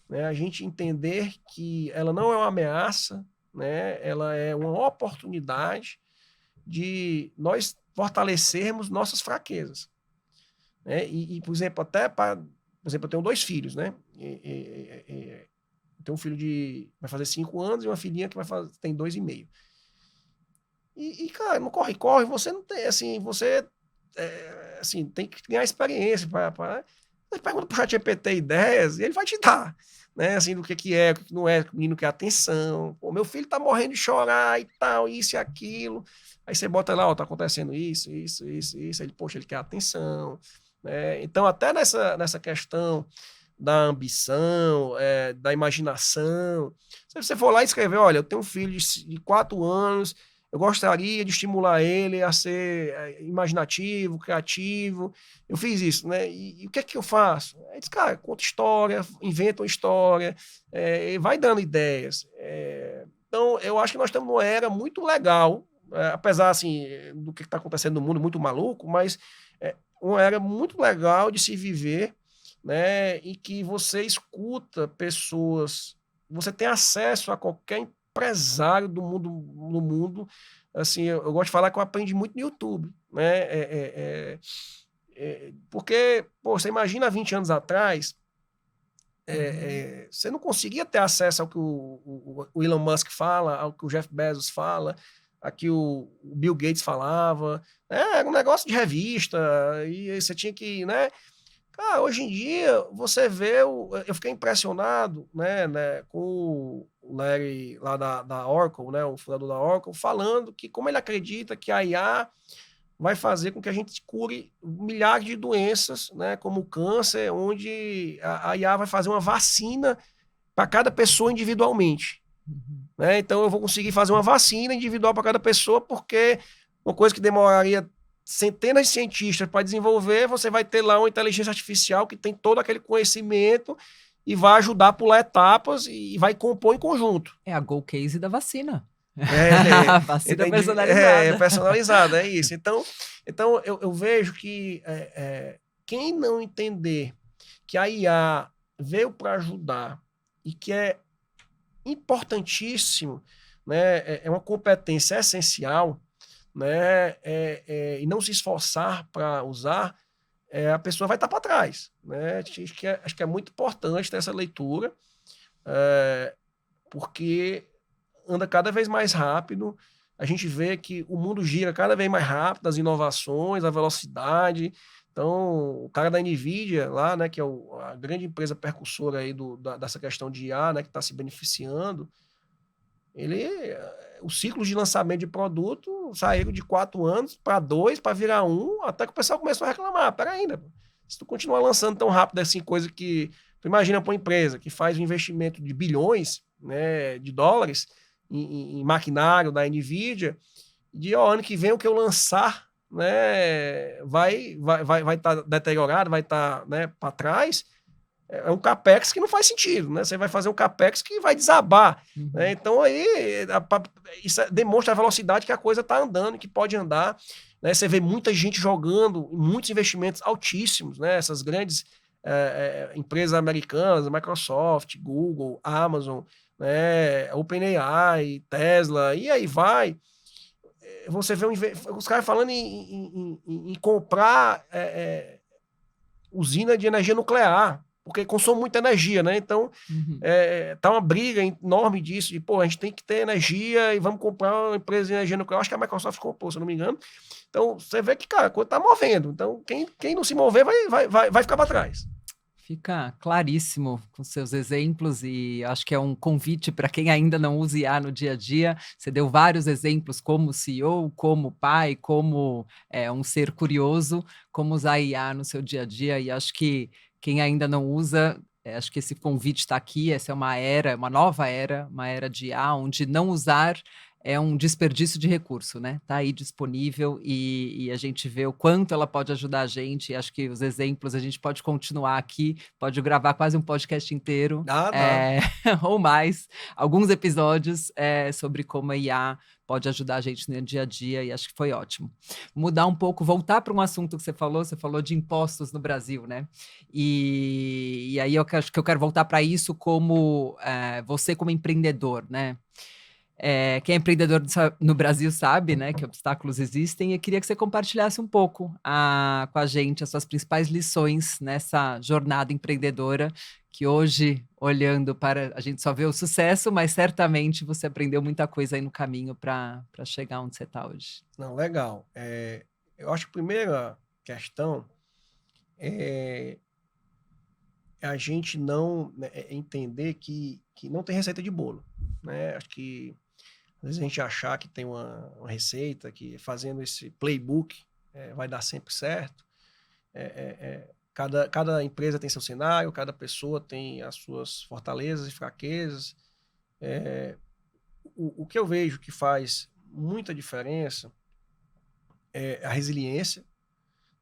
Speaker 1: Né? A gente entender que ela não é uma ameaça, né? Ela é uma oportunidade de nós fortalecermos nossas fraquezas. Né? Por exemplo, eu tenho 2 filhos, né? Eu tenho um filho vai fazer 5 anos e uma filhinha que tem 2,5. Cara, não corre, você não tem, assim, tem que ganhar experiência. Você pergunta pro ChatGPT ideias e ele vai te dar, né? Assim, do que é, o que não é, o menino quer atenção. Meu filho tá morrendo de chorar e tal, isso e aquilo. Aí você bota lá, tá acontecendo isso. Ele, poxa, ele quer atenção. Né? Então, até nessa questão da ambição, da imaginação, se você for lá e escrever, olha, eu tenho um filho de 4 anos, eu gostaria de estimular ele a ser imaginativo, criativo. Eu fiz isso, né? E o que é que eu faço? Aí diz, cara, conta história, inventa uma história, vai dando ideias. Então, eu acho que nós estamos numa era muito legal, apesar, assim, do que está acontecendo no mundo, muito maluco, mas uma era muito legal de se viver, né? E que você escuta pessoas, você tem acesso a qualquer empresário no mundo, assim, eu gosto de falar que eu aprendi muito no YouTube, né? Porque, você imagina 20 anos atrás, você não conseguia ter acesso ao que o Elon Musk fala, ao que o Jeff Bezos fala, a que o Bill Gates falava, era um negócio de revista, e você tinha que, né? Cara, hoje em dia, você vê, eu fiquei impressionado, né, com o Larry lá da Oracle, né, o fundador da Oracle, falando que como ele acredita que a IA vai fazer com que a gente cure milhares de doenças, né, como o câncer, onde a IA vai fazer uma vacina para cada pessoa individualmente. Né? Então, eu vou conseguir fazer uma vacina individual para cada pessoa, porque uma coisa que demoraria centenas de cientistas para desenvolver, você vai ter lá uma inteligência artificial que tem todo aquele conhecimento e vai ajudar a pular etapas e vai compor em conjunto.
Speaker 3: É a Go Case da vacina.
Speaker 1: A
Speaker 3: vacina personalizada.
Speaker 1: Personalizada, é isso. Então eu vejo que quem não entender que a IA veio para ajudar e que é importantíssimo, né, é uma competência essencial, né, e não se esforçar para usar, a pessoa vai estar para trás. Né? Acho que é muito importante ter essa leitura, porque anda cada vez mais rápido, a gente vê que o mundo gira cada vez mais rápido, as inovações, a velocidade. Então, o cara da NVIDIA lá, né, que é a grande empresa percussora aí dessa questão de IA, né, que está se beneficiando, os ciclos de lançamento de produto saíram de 4 anos para 2, para virar 1, até que o pessoal começou a reclamar. Peraí, né? Se tu continuar lançando tão rápido assim, coisa que... Tu imagina para uma empresa que faz um investimento de bilhões, né, de dólares em maquinário da NVIDIA, de ano que vem o que eu lançar, né, vai estar deteriorado, vai estar, né, para trás. É um capex que não faz sentido, né? Você vai fazer um capex que vai desabar. Né? Então, aí, isso demonstra a velocidade que a coisa está andando, que pode andar. Né? Você vê muita gente jogando, muitos investimentos altíssimos, né? Essas grandes empresas americanas, Microsoft, Google, Amazon, né? OpenAI, Tesla, e aí vai. Você vê os caras falando em comprar usina de energia nuclear, porque consome muita energia, né? Então, tá uma briga enorme disso, de, pô, a gente tem que ter energia e vamos comprar uma empresa de energia nuclear. Acho que a Microsoft comprou, se eu não me engano. Então, você vê que, cara, a coisa tá movendo. Então, quem não se mover vai ficar para trás.
Speaker 3: Fica claríssimo com seus exemplos e acho que é um convite para quem ainda não usa IA no dia a dia. Você deu vários exemplos como CEO, como pai, como um ser curioso, como usar IA no seu dia a dia, e acho que quem ainda não usa, acho que esse convite está aqui. Essa é uma era, uma nova era, uma era de IA, onde não usar é um desperdício de recurso, né? Está aí disponível e a gente vê o quanto ela pode ajudar a gente. E acho que os exemplos a gente pode continuar aqui, pode gravar quase um podcast inteiro, ou mais, alguns episódios sobre como a IA pode ajudar a gente no dia a dia, e acho que foi ótimo. Mudar um pouco, voltar para um assunto que você falou de impostos no Brasil, né? E aí acho que eu quero voltar para isso como você como empreendedor, né? Quem é empreendedor no Brasil sabe, né, que obstáculos existem, e eu queria que você compartilhasse um pouco com a gente as suas principais lições nessa jornada empreendedora, que hoje, olhando para... A gente só vê o sucesso, mas certamente você aprendeu muita coisa aí no caminho para chegar onde você está hoje.
Speaker 1: Não, legal. Eu acho que a primeira questão é a gente não entender que não tem receita de bolo. Né? Acho que às vezes a gente achar que tem uma receita, que fazendo esse playbook vai dar sempre certo. Cada empresa tem seu cenário, cada pessoa tem as suas fortalezas e fraquezas. O que eu vejo que faz muita diferença é a resiliência.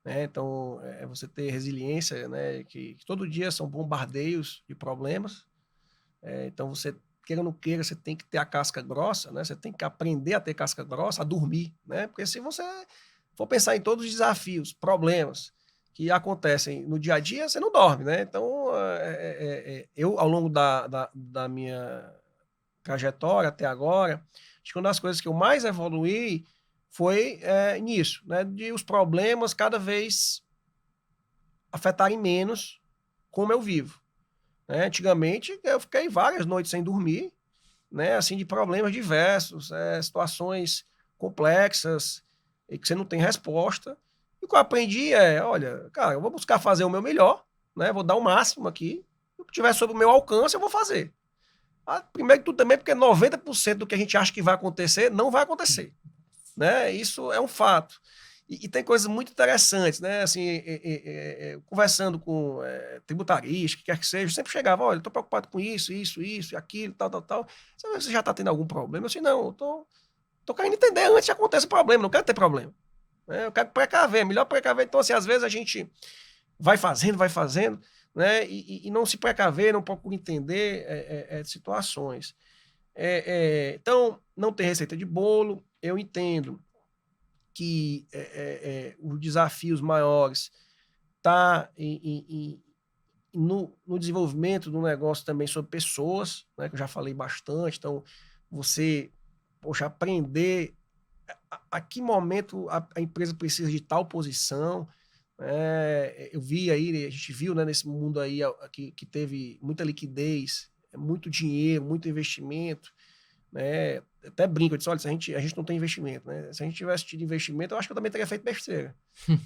Speaker 1: Né? Então, você ter resiliência, né? que todo dia são bombardeios de problemas. Então, você queira ou não queira, você tem que ter a casca grossa, né? Você tem que aprender a ter casca grossa, a dormir, né? Porque se você for pensar em todos os desafios, problemas que acontecem no dia a dia, você não dorme, né? Então, eu, ao longo da minha trajetória até agora, acho que uma das coisas que eu mais evoluí foi nisso, né? De os problemas cada vez afetarem menos como eu vivo. Antigamente, eu fiquei várias noites sem dormir, né, assim, de problemas diversos, situações complexas e que você não tem resposta. E o que eu aprendi olha, cara, eu vou buscar fazer o meu melhor, né, vou dar o máximo aqui, o que tiver sob o meu alcance, eu vou fazer. Primeiro que tudo também, porque 90% do que a gente acha que vai acontecer, não vai acontecer. Né? Isso é um fato. E tem coisas muito interessantes, né? Assim, conversando com tributaristas, que quer que seja, sempre chegava, olha, estou preocupado com isso, e aquilo, tal. Você já está tendo algum problema? Eu disse, não, eu estou Estou querendo entender antes que aconteça o problema, não quero ter problema. Né? Eu quero precaver, melhor precaver. Então, assim, às vezes a gente vai fazendo, né? E não se precaver, não procura entender situações. Então, não tem receita de bolo. Eu entendo que os desafios maiores tá no desenvolvimento do negócio também sobre pessoas, né, que eu já falei bastante. Então, você, poxa, aprender a que momento a empresa precisa de tal posição. Eu vi aí, a gente viu, né, nesse mundo aí que teve muita liquidez, muito dinheiro, muito investimento, né? Até brinco, eu disse, olha, a gente não tem investimento, né? Se a gente tivesse tido investimento, eu acho que eu também teria feito besteira,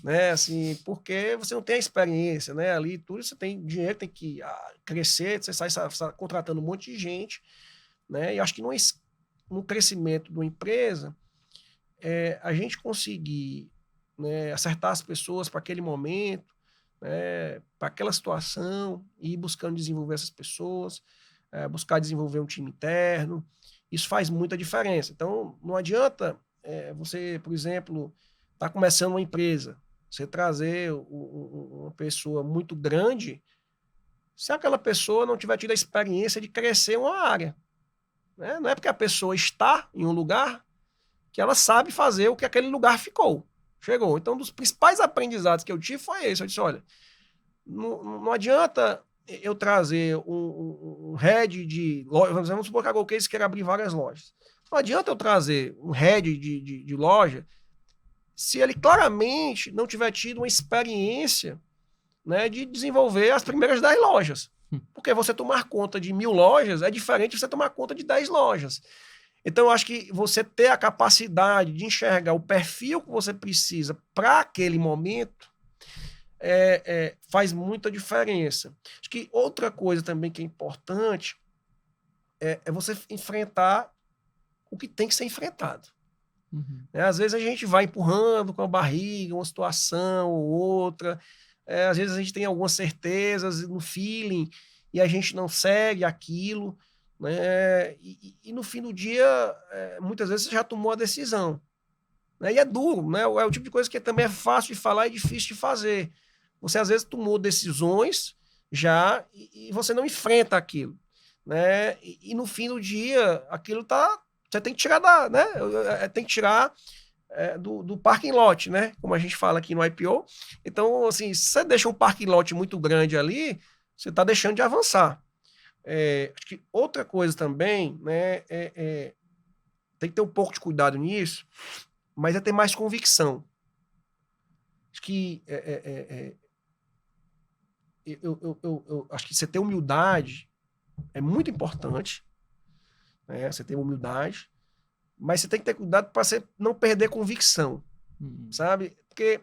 Speaker 1: né? Assim, porque você não tem a experiência, né? Ali tudo, você tem dinheiro, tem que crescer, você sai contratando um monte de gente, né? E acho que no crescimento de uma empresa, a gente conseguir, né, acertar as pessoas para aquele momento, né, para aquela situação, e ir buscando desenvolver essas pessoas, buscar desenvolver um time interno, isso faz muita diferença. Então, não adianta você, por exemplo, estar começando uma empresa, você trazer uma pessoa muito grande, se aquela pessoa não tiver tido a experiência de crescer uma área. Né? Não é porque a pessoa está em um lugar que ela sabe fazer o que aquele lugar chegou. Então, um dos principais aprendizados que eu tive foi esse. Eu disse, olha, não adianta eu trazer um head de loja, vamos supor que a GoCase queira abrir várias lojas. Não adianta eu trazer um head de loja se ele claramente não tiver tido uma experiência, né, de desenvolver as primeiras 10 lojas. Porque você tomar conta de 1000 lojas é diferente de você tomar conta de 10 lojas. Então, eu acho que você ter a capacidade de enxergar o perfil que você precisa para aquele momento faz muita diferença. Acho que outra coisa também que é importante é você enfrentar o que tem que ser enfrentado. Uhum. Às vezes a gente vai empurrando com a barriga uma situação ou outra, às vezes a gente tem algumas certezas no feeling e a gente não segue aquilo, né? E no fim do dia, muitas vezes você já tomou a decisão. Né? E é duro, né? É o tipo de coisa que também é fácil de falar e difícil de fazer. Você, às vezes, tomou decisões já e você não enfrenta aquilo. Né? E no fim do dia, aquilo você tem que tirar né? Tem que tirar do parking lot, né? Como a gente fala aqui no IPO. Então, assim, se você deixa um parking lot muito grande ali, você está deixando de avançar. Acho que outra coisa também, né, tem que ter um pouco de cuidado nisso, mas é ter mais convicção. Acho que eu acho que você ter humildade é muito importante, né? Você ter humildade, mas você tem que ter cuidado para você não perder convicção, sabe? Porque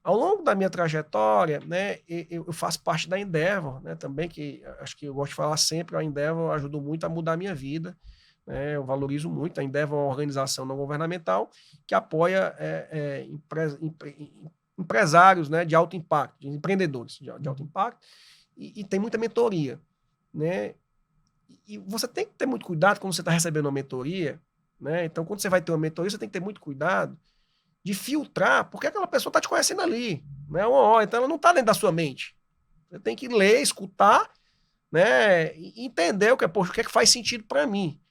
Speaker 1: ao longo da minha trajetória, né, eu faço parte da Endeavor, né, também, que acho que eu gosto de falar sempre, a Endeavor ajudou muito a mudar a minha vida, né, eu valorizo muito. A Endeavor é uma organização não governamental que apoia empresários, né, de alto impacto, de empreendedores de alto impacto, e tem muita mentoria. Né, e você tem que ter muito cuidado quando você está recebendo uma mentoria, né, então quando você vai ter uma mentoria, você tem que ter muito cuidado de filtrar, porque aquela pessoa está te conhecendo ali, né? Então ela não está dentro da sua mente. Você tem que ler, escutar, né? E entender o que é que faz sentido para mim.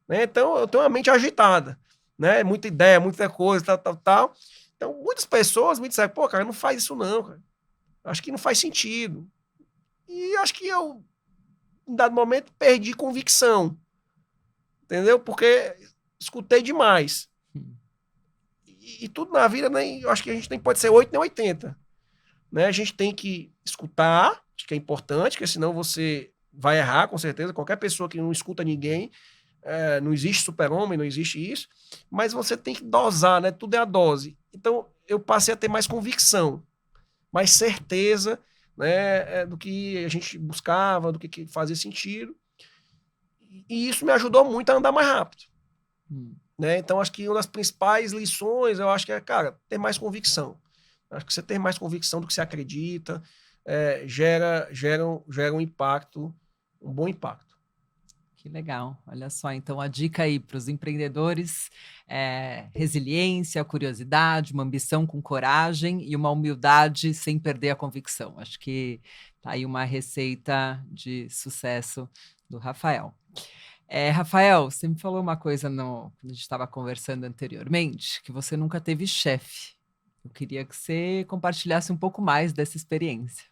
Speaker 1: Né? Então eu tenho uma mente agitada, né? Muita ideia, muita coisa, tal. Então muitas pessoas me disseram, pô, cara, não faz isso não, cara. Acho que não faz sentido. E acho que eu, em dado momento, perdi convicção. Entendeu? Porque escutei demais. E tudo na vida, né, eu acho que a gente nem pode ser 8 nem 80. Né? A gente tem que escutar, acho que é importante, porque senão você vai errar, com certeza. Qualquer pessoa que não escuta ninguém, não existe super-homem, não existe isso. Mas você tem que dosar, né? Tudo é a dose. Então, eu passei a ter mais convicção, mais certeza, né, do que a gente buscava, do que fazia sentido. E isso me ajudou muito a andar mais rápido. Né? Então, acho que uma das principais lições, eu acho que cara, ter mais convicção. Acho que você ter mais convicção do que você acredita gera um impacto, um bom impacto.
Speaker 3: Que legal, olha só, então a dica aí para os empreendedores é resiliência, curiosidade, uma ambição com coragem e uma humildade sem perder a convicção. Acho que tá aí uma receita de sucesso do Rafael. Rafael, você me falou uma coisa quando a gente estava conversando anteriormente, que você nunca teve chefe. Eu queria que você compartilhasse um pouco mais dessa experiência.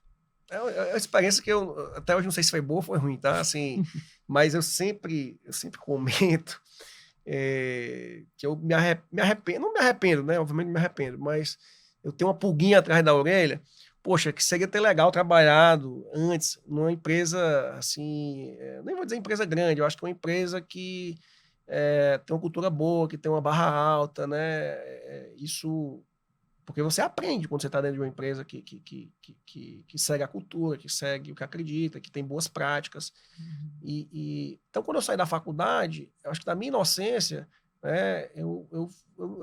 Speaker 1: É uma experiência que eu até hoje não sei se foi boa ou foi ruim, tá? Assim, mas eu sempre comento que eu me arrependo, não me arrependo, né? Obviamente me arrependo, mas eu tenho uma pulguinha atrás da orelha. Poxa, que seria ter legal trabalhado antes numa empresa, assim, nem vou dizer empresa grande, eu acho que é uma empresa que tem uma cultura boa, que tem uma barra alta, né? Isso, porque você aprende quando você está dentro de uma empresa que segue a cultura, que segue o que acredita, que tem boas práticas. Então, quando eu saí da faculdade, eu acho que da minha inocência, né, eu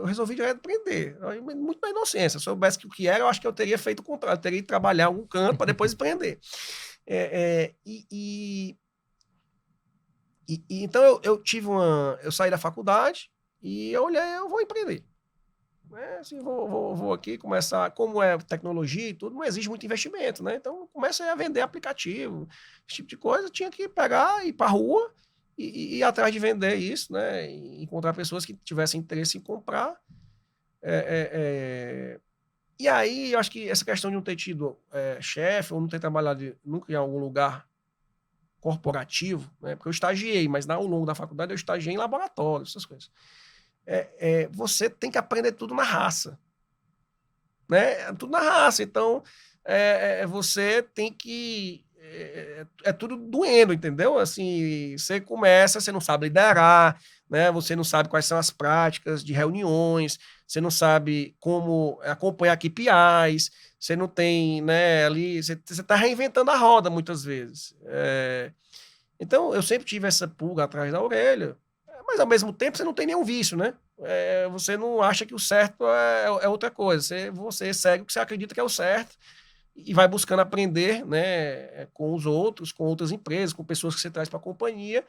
Speaker 1: resolvi direto empreender. Muito na inocência. Se eu soubesse o que era, eu acho que eu teria feito o contrário. Eu teria ido trabalhar em algum canto para depois empreender. Então, eu saí da faculdade e eu olhei, eu vou empreender. Assim, vou aqui começar, como é tecnologia e tudo, não exige muito investimento, né? Então, comecei a vender aplicativo, esse tipo de coisa, tinha que pegar, ir para a rua e ir atrás de vender isso, né? E encontrar pessoas que tivessem interesse em comprar. E aí, eu acho que essa questão de não ter tido chefe ou não ter trabalhado nunca em algum lugar corporativo, né? Porque eu estagiei, mas ao longo da faculdade eu estagiei em laboratório, essas coisas. Você tem que aprender tudo na raça, né? Tudo na raça. Então, você tem que... tudo doendo, entendeu? Assim, você começa, você não sabe liderar, né? Você não sabe quais são as práticas de reuniões, você não sabe como acompanhar KPIs, você não tem, né, ali... Você está reinventando a roda, muitas vezes. Então, eu sempre tive essa pulga atrás da orelha, mas ao mesmo tempo você não tem nenhum vício, né? Você não acha que o certo é outra coisa. Você segue o que você acredita que é o certo e vai buscando aprender, né, com os outros, com outras empresas, com pessoas que você traz para a companhia,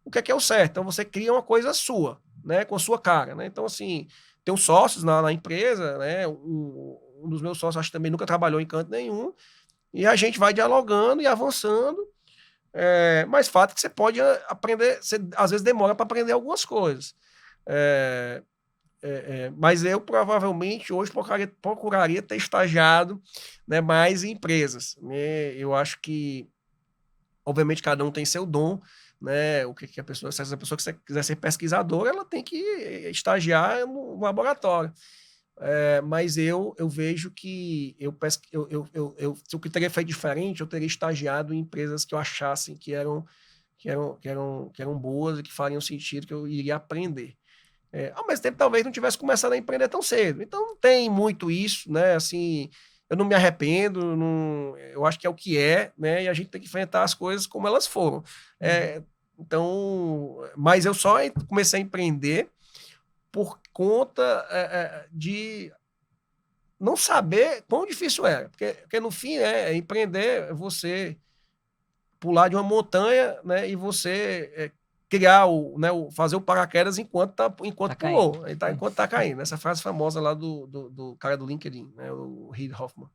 Speaker 1: o que é o certo. Então você cria uma coisa sua, né, com a sua cara, né? Então, assim, tem uns sócios na empresa, né? Um dos meus sócios acho que também nunca trabalhou em canto nenhum, e a gente vai dialogando e avançando. Mas fato é que você pode aprender, você às vezes demora para aprender algumas coisas. Mas eu provavelmente hoje procuraria ter estagiado, né, mais em empresas, né? Eu acho que, obviamente, cada um tem seu dom, né? Se a pessoa quiser ser pesquisadora, ela tem que estagiar no laboratório. Mas eu vejo que se eu teria feito diferente, eu teria estagiado em empresas que eu achasse que eram boas e que fariam sentido, que eu iria aprender. Ao mesmo tempo, talvez não tivesse começado a empreender tão cedo. Então, não tem muito isso, né? Assim, eu não me arrependo, eu acho que é o que é, né? E a gente tem que enfrentar as coisas como elas foram. Então, mas eu só comecei a empreender por conta de não saber quão difícil era. Porque no fim, empreender é você pular de uma montanha, né, e você criar, fazer o paraquedas enquanto pulou. Enquanto está caindo. Essa frase famosa lá do cara do LinkedIn, né, o Reid Hoffman.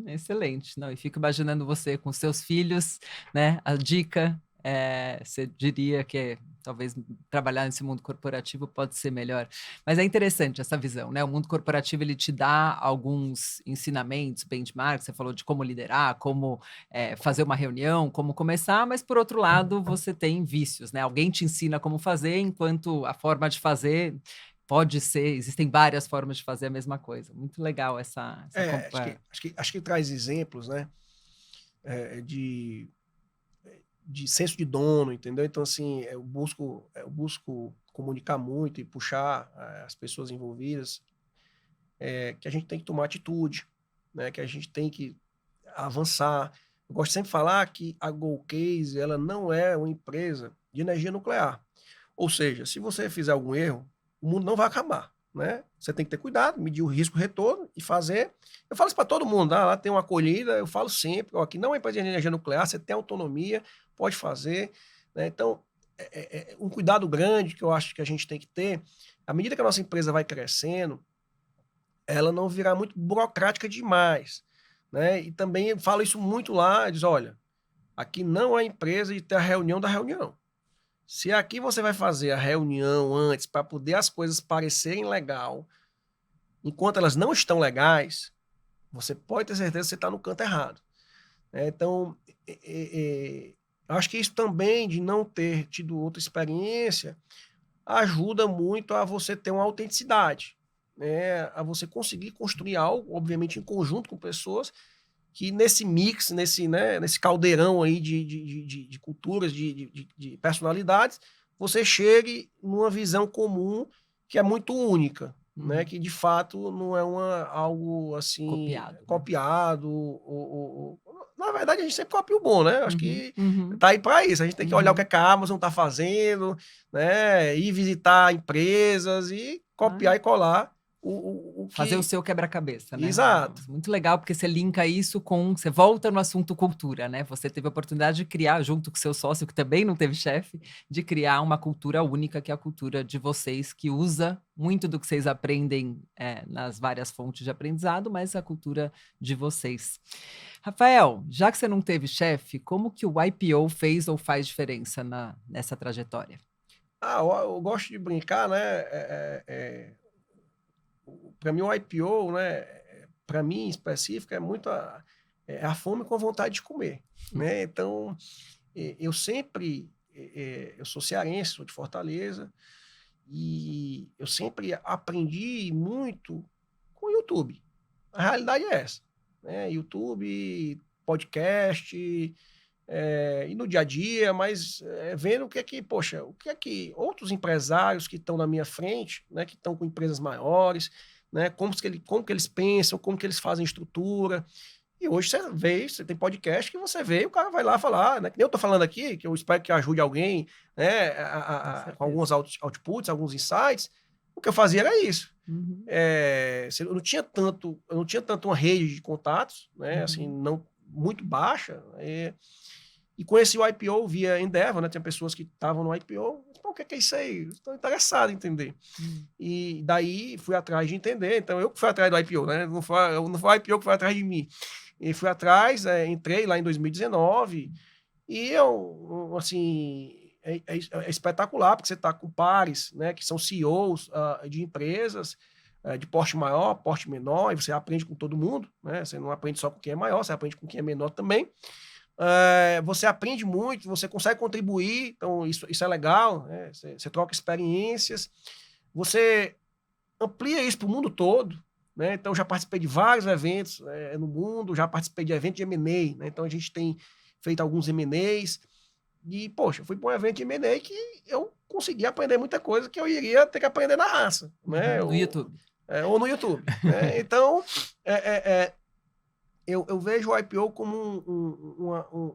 Speaker 3: Excelente. Não, e fico imaginando você com seus filhos, né, a dica... você diria que talvez trabalhar nesse mundo corporativo pode ser melhor. Mas é interessante essa visão, né? O mundo corporativo, ele te dá alguns ensinamentos, benchmarks, você falou de como liderar, como fazer uma reunião, como começar, mas por outro lado, você tem vícios, né? Alguém te ensina como fazer, enquanto a forma de fazer pode ser, existem várias formas de fazer a mesma coisa. Muito legal essa
Speaker 1: acho que traz exemplos, né? De senso de dono, entendeu? Então, assim, eu busco comunicar muito e puxar as pessoas envolvidas, que a gente tem que tomar atitude, né? Que a gente tem que avançar. Eu gosto sempre de falar que a GoCase, ela não é uma empresa de energia nuclear. Ou seja, se você fizer algum erro, o mundo não vai acabar, né? Você tem que ter cuidado, medir o risco-retorno e fazer. Eu falo isso para todo mundo, lá tem uma acolhida, eu falo sempre, aqui não é empresa de energia nuclear, você tem autonomia, pode fazer, né? Então, um cuidado grande que eu acho que a gente tem que ter, à medida que a nossa empresa vai crescendo, ela não virar muito burocrática demais, né? E também eu falo isso muito lá, diz, olha, aqui não é empresa de ter a reunião da reunião. Se aqui você vai fazer a reunião antes para poder as coisas parecerem legal, enquanto elas não estão legais, você pode ter certeza que você está no canto errado. Então, acho que isso também, de não ter tido outra experiência, ajuda muito a você ter uma autenticidade, né? A você conseguir construir algo, obviamente, em conjunto com pessoas que nesse mix, nesse caldeirão aí de culturas, de personalidades, você chegue numa visão comum que é muito única, né? Que de fato não é algo assim copiado na verdade, a gente sempre copia o bom, né? Acho que tá aí para isso. A gente tem que olhar o que a Amazon tá fazendo, né? Ir visitar empresas e copiar e colar o que...
Speaker 3: Fazer o seu quebra-cabeça, né?
Speaker 1: Exato.
Speaker 3: Muito legal, porque você linka isso com... Você volta no assunto cultura, né? Você teve a oportunidade de criar, junto com seu sócio, que também não teve chefe, de criar uma cultura única, que é a cultura de vocês, que usa muito do que vocês aprendem nas várias fontes de aprendizado, mas a cultura de vocês. Rafael, já que você não teve chefe, como que o YPO fez ou faz diferença nessa trajetória?
Speaker 1: Eu gosto de brincar, né? Para mim, o IPO, né? Para mim, em específico, é muito a fome com a vontade de comer, né? Então, eu sempre... eu sou cearense, sou de Fortaleza, e eu sempre aprendi muito com o YouTube. A realidade é essa, né? YouTube, podcast, e no dia a dia, mas vendo o que é que outros empresários que estão na minha frente, né, que estão com empresas maiores, né, como que eles pensam, como que eles fazem estrutura. E hoje você tem podcast que você vê e o cara vai lá falar, né, que nem eu estou falando aqui, que eu espero que ajude alguém, né, com alguns outputs, alguns insights. O que eu fazia era isso. Eu não tinha tanto uma rede de contatos, né, assim, não muito baixa, e conheci o IPO via Endeavor, né? Tinha pessoas que estavam no IPO. O que é isso aí? Estou interessado em entender. E daí fui atrás de entender. Então, eu que fui atrás do IPO, né? Não foi o IPO que foi atrás de mim. E fui atrás, entrei lá em 2019. E é espetacular, porque você está com pares, né? Que são CEOs de empresas de porte maior, porte menor, e você aprende com todo mundo, né? Você não aprende só com quem é maior, você aprende com quem é menor também. Você aprende muito, você consegue contribuir, então isso é legal, né? Você troca experiências, você amplia isso para o mundo todo, né? Então já participei de vários eventos no mundo, já participei de eventos de M&A, né? Então a gente tem feito alguns M&As e, poxa, fui para um evento de M&A que eu consegui aprender muita coisa que eu iria ter que aprender na raça, né?
Speaker 3: No YouTube.
Speaker 1: Ou no YouTube, né? Então, eu vejo o IPO como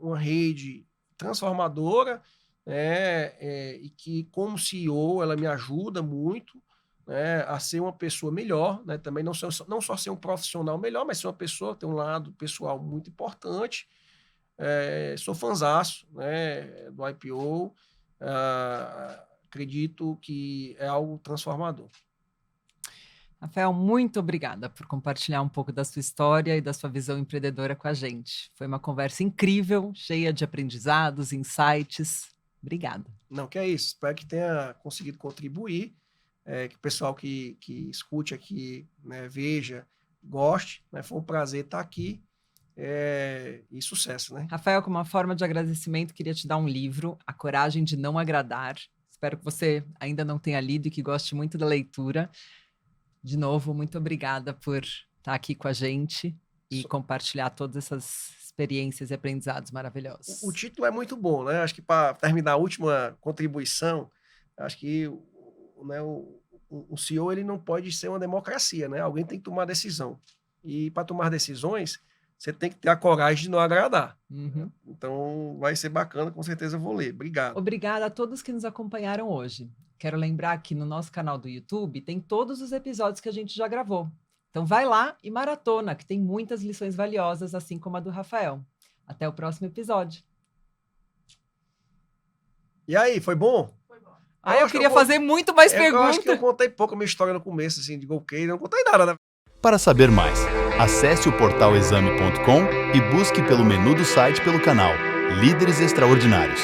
Speaker 1: uma rede transformadora, né, e que, como CEO, ela me ajuda muito, né, a ser uma pessoa melhor, né, também não só ser um profissional melhor, mas ser uma pessoa, ter um lado pessoal muito importante. Sou fanzaço, né, do IPO, acredito que é algo transformador.
Speaker 3: Rafael, muito obrigada por compartilhar um pouco da sua história e da sua visão empreendedora com a gente. Foi uma conversa incrível, cheia de aprendizados, insights. Obrigada.
Speaker 1: Não, que é isso. Espero que tenha conseguido contribuir, que o pessoal que escute aqui, né, veja, goste. Né, foi um prazer estar aqui e sucesso, né?
Speaker 3: Rafael, como uma forma de agradecimento, queria te dar um livro, A Coragem de Não Agradar. Espero que você ainda não tenha lido e que goste muito da leitura. De novo, muito obrigada por estar aqui com a gente e compartilhar todas essas experiências e aprendizados maravilhosos.
Speaker 1: O título é muito bom, né? Acho que para terminar a última contribuição, acho que o CEO ele não pode ser uma democracia, né? Alguém tem que tomar decisão. E para tomar decisões, você tem que ter a coragem de não agradar. Então, vai ser bacana, com certeza eu vou ler. Obrigado.
Speaker 3: Obrigada a todos que nos acompanharam hoje. Quero lembrar que no nosso canal do YouTube tem todos os episódios que a gente já gravou. Então vai lá e maratona, que tem muitas lições valiosas, assim como a do Rafael. Até o próximo episódio.
Speaker 1: E aí, foi bom?
Speaker 3: Eu queria fazer muito mais perguntas.
Speaker 1: Eu acho que eu contei pouco a minha história no começo, assim, de Golcade, não contei nada, né?
Speaker 2: Para saber mais, acesse o portal exame.com e busque pelo menu do site pelo canal Líderes Extraordinários.